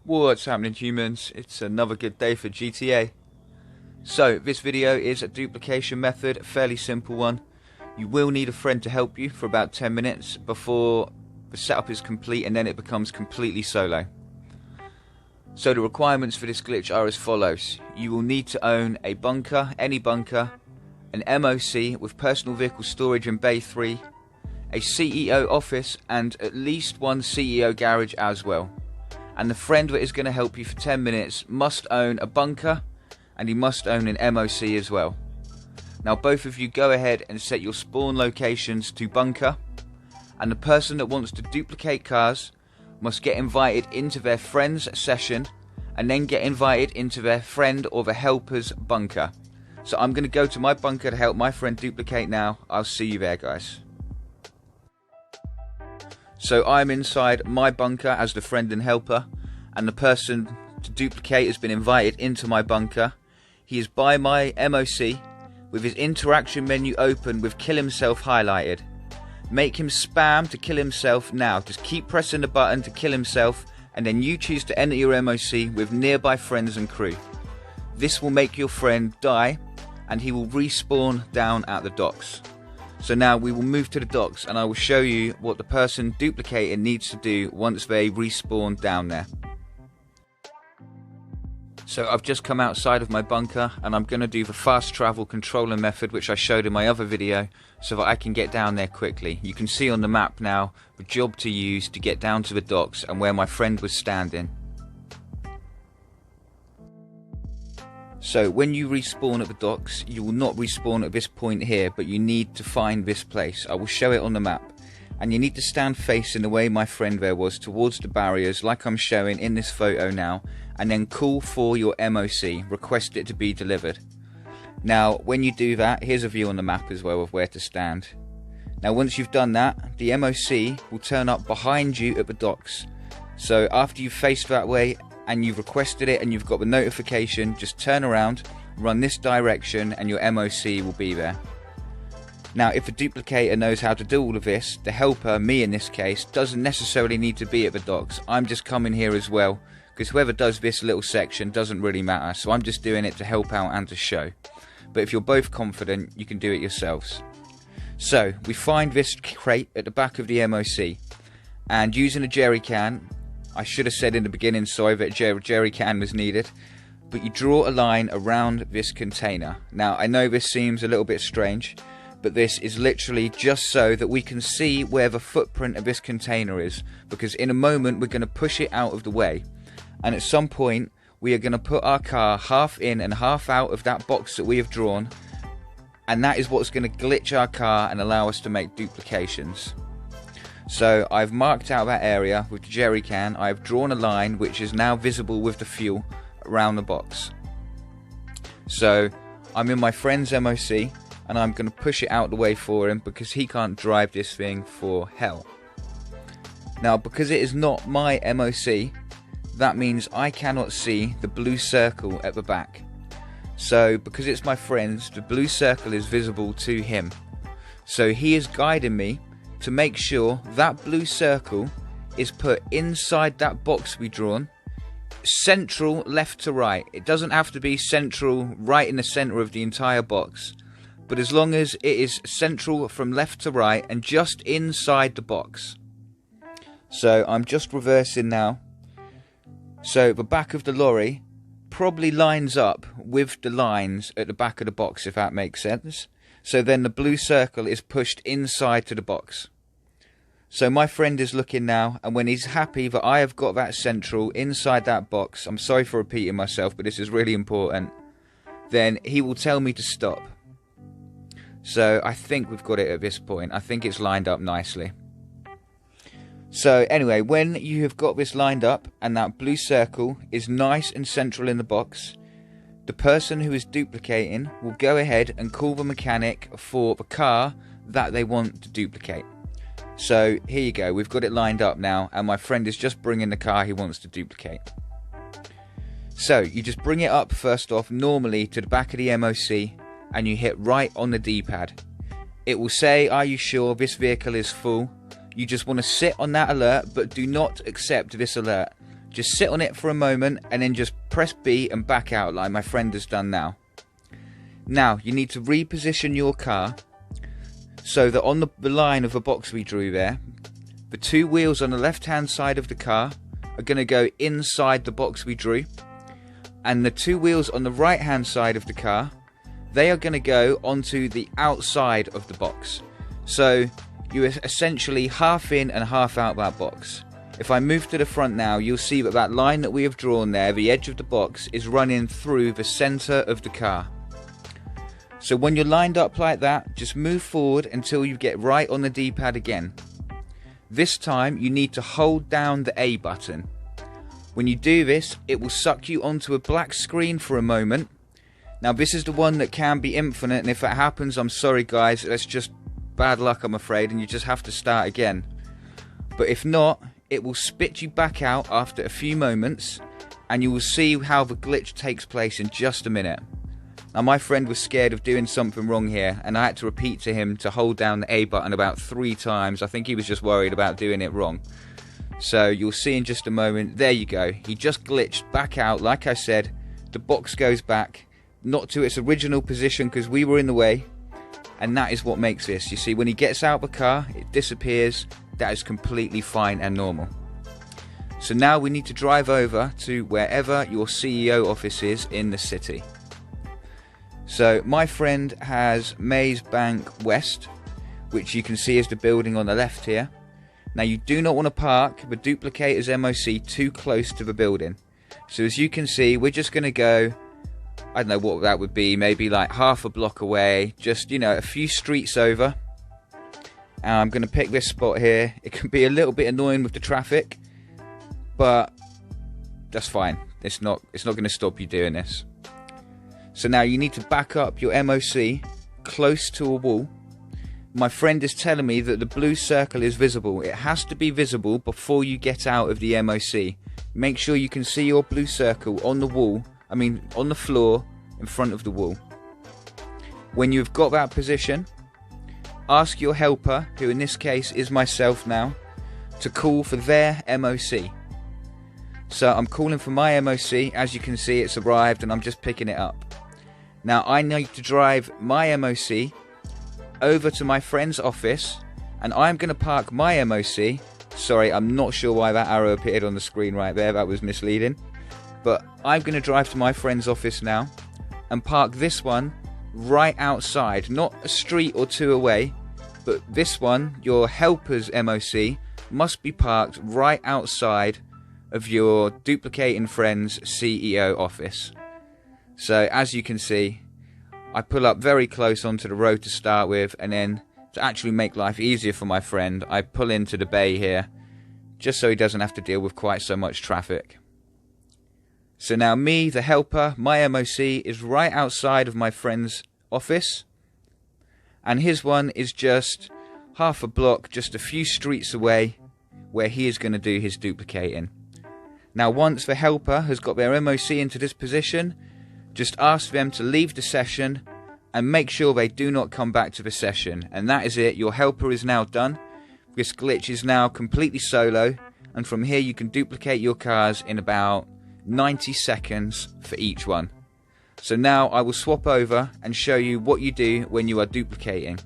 What's happening, humans? It's another good day for GTA. So this video is a duplication method, a fairly simple one. You will need a friend to help you for about 10 minutes before the setup is complete, and then it becomes completely solo. So the requirements for this glitch are as follows. You will need to own a bunker, any bunker, an MOC with personal vehicle storage in Bay 3, a CEO office, and at least one CEO garage as well. And the friend that is going to help you for 10 minutes must own a bunker, and he must own an MOC as well. Now both of you go ahead and set your spawn locations to bunker, and the person that wants to duplicate cars must get invited into their friend's session and then get invited into their friend or the helper's bunker. So I'm going to go to my bunker to help my friend duplicate now. I'll see you there, guys. So I'm inside my bunker as the friend and helper, and the person to duplicate has been invited into my bunker. He is by my MOC with his interaction menu open with kill himself highlighted. Make him spam to kill himself now. Just keep pressing the button to kill himself, and then you choose to enter your MOC with nearby friends and crew. This will make your friend die, and he will respawn down at the docks. So now we will move to the docks, and I will show you what the person duplicating needs to do once they respawn down there. So I've just come outside of my bunker, and I'm going to do the fast travel controller method which I showed in my other video, so that I can get down there quickly. You can see on the map now the job to use to get down to the docks and where my friend was standing. So when you respawn at the docks, you will not respawn at this point here, but you need to find this place. I will show it on the map. And you need to stand facing the way my friend there was, towards the barriers like I'm showing in this photo now, and then call for your MOC, request it to be delivered. Now when you do that, here's a view on the map as well of where to stand. Now once you've done that, the MOC will turn up behind you at the docks. So after you've faced that way and you've requested it and you've got the notification, just turn around, run this direction, and your MOC will be there. Now if the duplicator knows how to do all of this, the helper, me in this case, doesn't necessarily need to be at the docks. I'm just coming here as well, because whoever does this little section doesn't really matter, so I'm just doing it to help out and to show. But if you're both confident, you can do it yourselves. So we find this crate at the back of the MOC, and using a jerry can, I should have said in the beginning, sorry, that a jerry can was needed, but you draw a line around this container. Now I know this seems a little bit strange, but this is literally just so that we can see where the footprint of this container is, because in a moment we're going to push it out of the way, and at some point we are going to put our car half in and half out of that box that we have drawn, and that is what's going to glitch our car and allow us to make duplications. So I've marked out that area with the jerry can. I've drawn a line which is now visible with the fuel around the box. So I'm in my friend's MOC, and I'm going to push it out the way for him because he can't drive this thing for hell. Now because it is not my MOC, that means I cannot see the blue circle at the back. So because it's my friend's, the blue circle is visible to him. So he is guiding me to make sure that blue circle is put inside that box we drawn, central left to right. It doesn't have to be central right in the center of the entire box, but as long as it is central from left to right and just inside the box. So I'm just reversing now. So the back of the lorry probably lines up with the lines at the back of the box, if that makes sense. So then the blue circle is pushed inside to the box. So my friend is looking now, and when he's happy that I have got that central inside that box, I'm sorry for repeating myself, but this is really important, then he will tell me to stop. So I think we've got it at this point. I think it's lined up nicely. So anyway, when you have got this lined up and that blue circle is nice and central in the box, the person who is duplicating will go ahead and call the mechanic for the car that they want to duplicate. So here you go, we've got it lined up now, and my friend is just bringing the car he wants to duplicate. So you just bring it up first off normally to the back of the MOC, and you hit right on the D-pad. It will say, are you sure this vehicle is full? You just want to sit on that alert, but do not accept this alert. Just sit on it for a moment and then just press B and back out like my friend has done now. Now you need to reposition your car so that on the line of the box we drew there, the two wheels on the left hand side of the car are going to go inside the box we drew, and the two wheels on the right hand side of the car, they are going to go onto the outside of the box. So you're essentially half in and half out that box. If I move to the front now, you'll see that that line that we have drawn there, the edge of the box, is running through the center of the car. So when you're lined up like that, just move forward until you get right on the D-pad again. This time you need to hold down the A button. When you do this, it will suck you onto a black screen for a moment. Now this is the one that can be infinite, and if it happens, I'm sorry guys, that's just bad luck I'm afraid, and you just have to start again. But if not, it will spit you back out after a few moments, and you will see how the glitch takes place in just a minute. Now my friend was scared of doing something wrong here, and I had to repeat to him to hold down the A button about 3 times. I think he was just worried about doing it wrong. So you'll see in just a moment. There you go, he just glitched back out. Like I said, the box goes back, not to its original position because we were in the way, and that is what makes this. You see, when he gets out of the car, it disappears. That is completely fine and normal. So now we need to drive over to wherever your CEO office is in the city. So my friend has Maze Bank West, which you can see is the building on the left here. Now you do not want to park the duplicator's MOC too close to the building. So as you can see, we're just going to go, I don't know what that would be, maybe like half a block away, just, you know, a few streets over. And I'm going to pick this spot here. It can be a little bit annoying with the traffic, but that's fine. It's not going to stop you doing this. So now you need to back up your MOC close to a wall. My friend is telling me that the blue circle is visible. It has to be visible before you get out of the MOC. Make sure you can see your blue circle on the wall, on the floor in front of the wall. When you've got that position, ask your helper, who in this case is myself now, to call for their MOC. So I'm calling for my MOC. As you can see, it's arrived and I'm just picking it up. Now I need to drive my MOC over to my friend's office, and I'm going to park my MOC. Sorry, I'm not sure why that arrow appeared on the screen right there. That was misleading. But I'm going to drive to my friend's office now and park this one right outside, not a street or two away, but this one, your helper's MOC, must be parked right outside of your duplicating friend's CEO office. So as you can see, I pull up very close onto the road to start with, and then to actually make life easier for my friend, I pull into the bay here, just so he doesn't have to deal with quite so much traffic. So now me, the helper, my MOC is right outside of my friend's office, and his one is just half a block, just a few streets away, where he is going to do his duplicating. Now once the helper has got their MOC into this position, just ask them to leave the session and make sure they do not come back to the session. And that is it. Your helper is now done. This glitch is now completely solo, and from here you can duplicate your cars in about 90 seconds for each one. So now I will swap over and show you what you do when you are duplicating.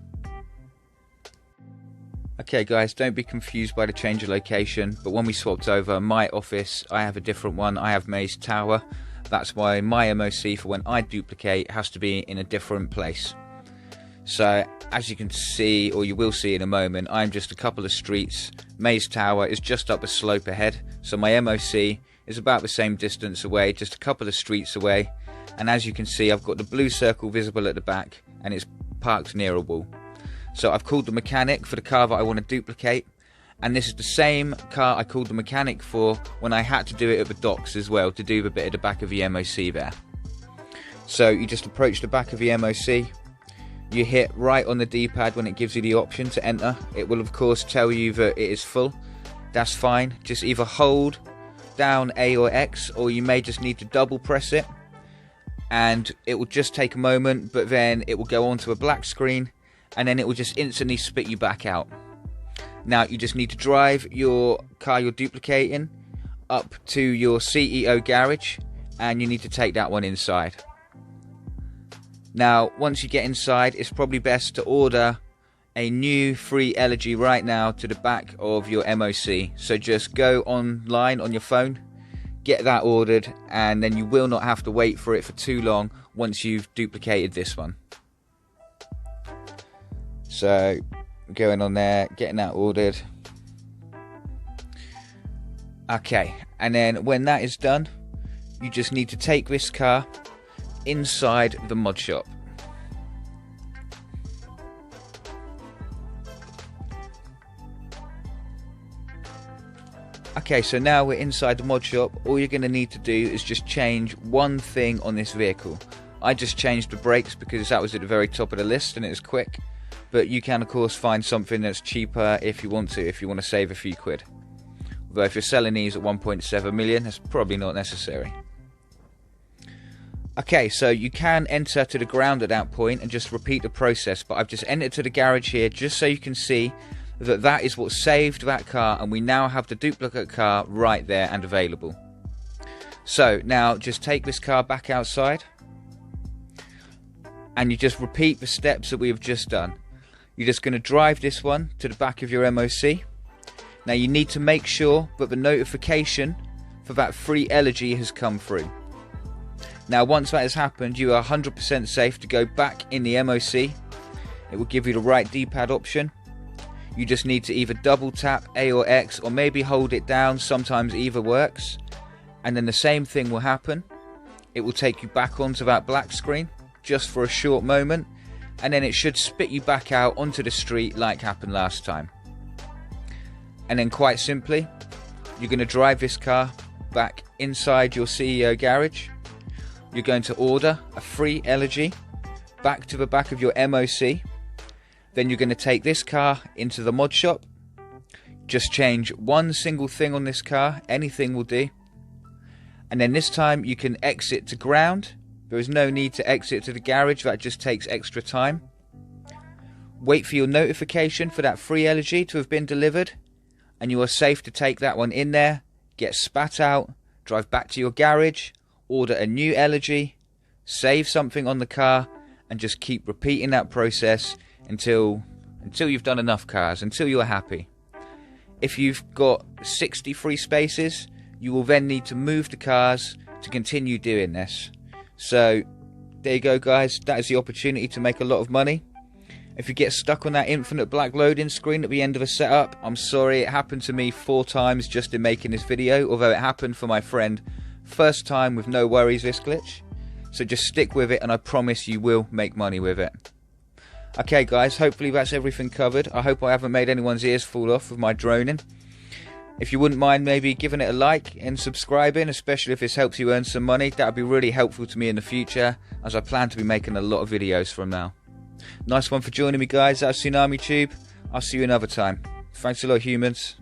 Okay guys, don't be confused by the change of location, but when we swapped over, my office, I have a different one. I have Maze Tower. That's why my MOC for when I duplicate has to be in a different place. So as you can see, or you will see in a moment, I'm just a couple of streets. Maze Tower is just up a slope ahead, so my MOC is about the same distance away, just a couple of streets away. And as you can see, I've got the blue circle visible at the back, and it's parked near a wall. So I've called the mechanic for the car that I want to duplicate, and this is the same car I called the mechanic for when I had to do it at the docks as well, to do the bit at the back of the MOC there. So you just approach the back of the MOC, you hit right on the D-pad when it gives you the option to enter. It will of course tell you that it is full. That's fine, just either hold down A or X, or you may just need to double press it, and it will just take a moment, but then it will go onto a black screen, and then it will just instantly spit you back out. Now you just need to drive your car you're duplicating up to your CEO garage, and you need to take that one inside. Now once you get inside, it's probably best to order a new free elegy right now to the back of your MOC. So just go online on your phone, get that ordered, and then you will not have to wait for it for too long once you've duplicated this one. So going on there, getting that ordered. Okay, and then when that is done, you just need to take this car inside the mod shop. Okay, so now we're inside the mod shop. All you're going to need to do is just change one thing on this vehicle. I just changed the brakes because that was at the very top of the list and it was quick. But you can of course find something that's cheaper if you want to save a few quid. Although if you're selling these at 1.7 million, that's probably not necessary. Okay, so you can enter to the ground at that point and just repeat the process, but I've just entered to the garage here just so you can see that that is what saved that car, and we now have the duplicate car right there and available. So now just take this car back outside and you just repeat the steps that we have just done. You're just going to drive this one to the back of your MOC. Now you need to make sure that the notification for that free elegy has come through. Now once that has happened, you are 100% safe to go back in the MOC. It will give you the right D-pad option. You just need to either double tap A or X, or maybe hold it down, sometimes either works. And then the same thing will happen. It will take you back onto that black screen, just for a short moment, and then it should spit you back out onto the street like happened last time. And then quite simply, you're going to drive this car back inside your CEO garage. You're going to order a free elegy back to the back of your MOC. Then you're going to take this car into the mod shop. Just change one single thing on this car, anything will do. And then this time you can exit to ground. There is no need to exit to the garage, that just takes extra time. Wait for your notification for that free elegy to have been delivered, and you are safe to take that one in there, get spat out, drive back to your garage, order a new elegy, save something on the car, and just keep repeating that process until you've done enough cars, until you're happy. If you've got 60 free spaces, you will then need to move the cars to continue doing this. So there you go guys, that is the opportunity to make a lot of money. If you get stuck on that infinite black loading screen at the end of a setup, I'm sorry, it happened to me 4 times just in making this video, although it happened for my friend first time with no worries this glitch. So just stick with it and I promise you will make money with it. Okay guys, hopefully that's everything covered. I hope I haven't made anyone's ears fall off with my droning. If you wouldn't mind maybe giving it a like and subscribing, especially if this helps you earn some money, that would be really helpful to me in the future, as I plan to be making a lot of videos from now. Nice one for joining me guys, that's Tsunami Tube. I'll see you another time. Thanks a lot humans.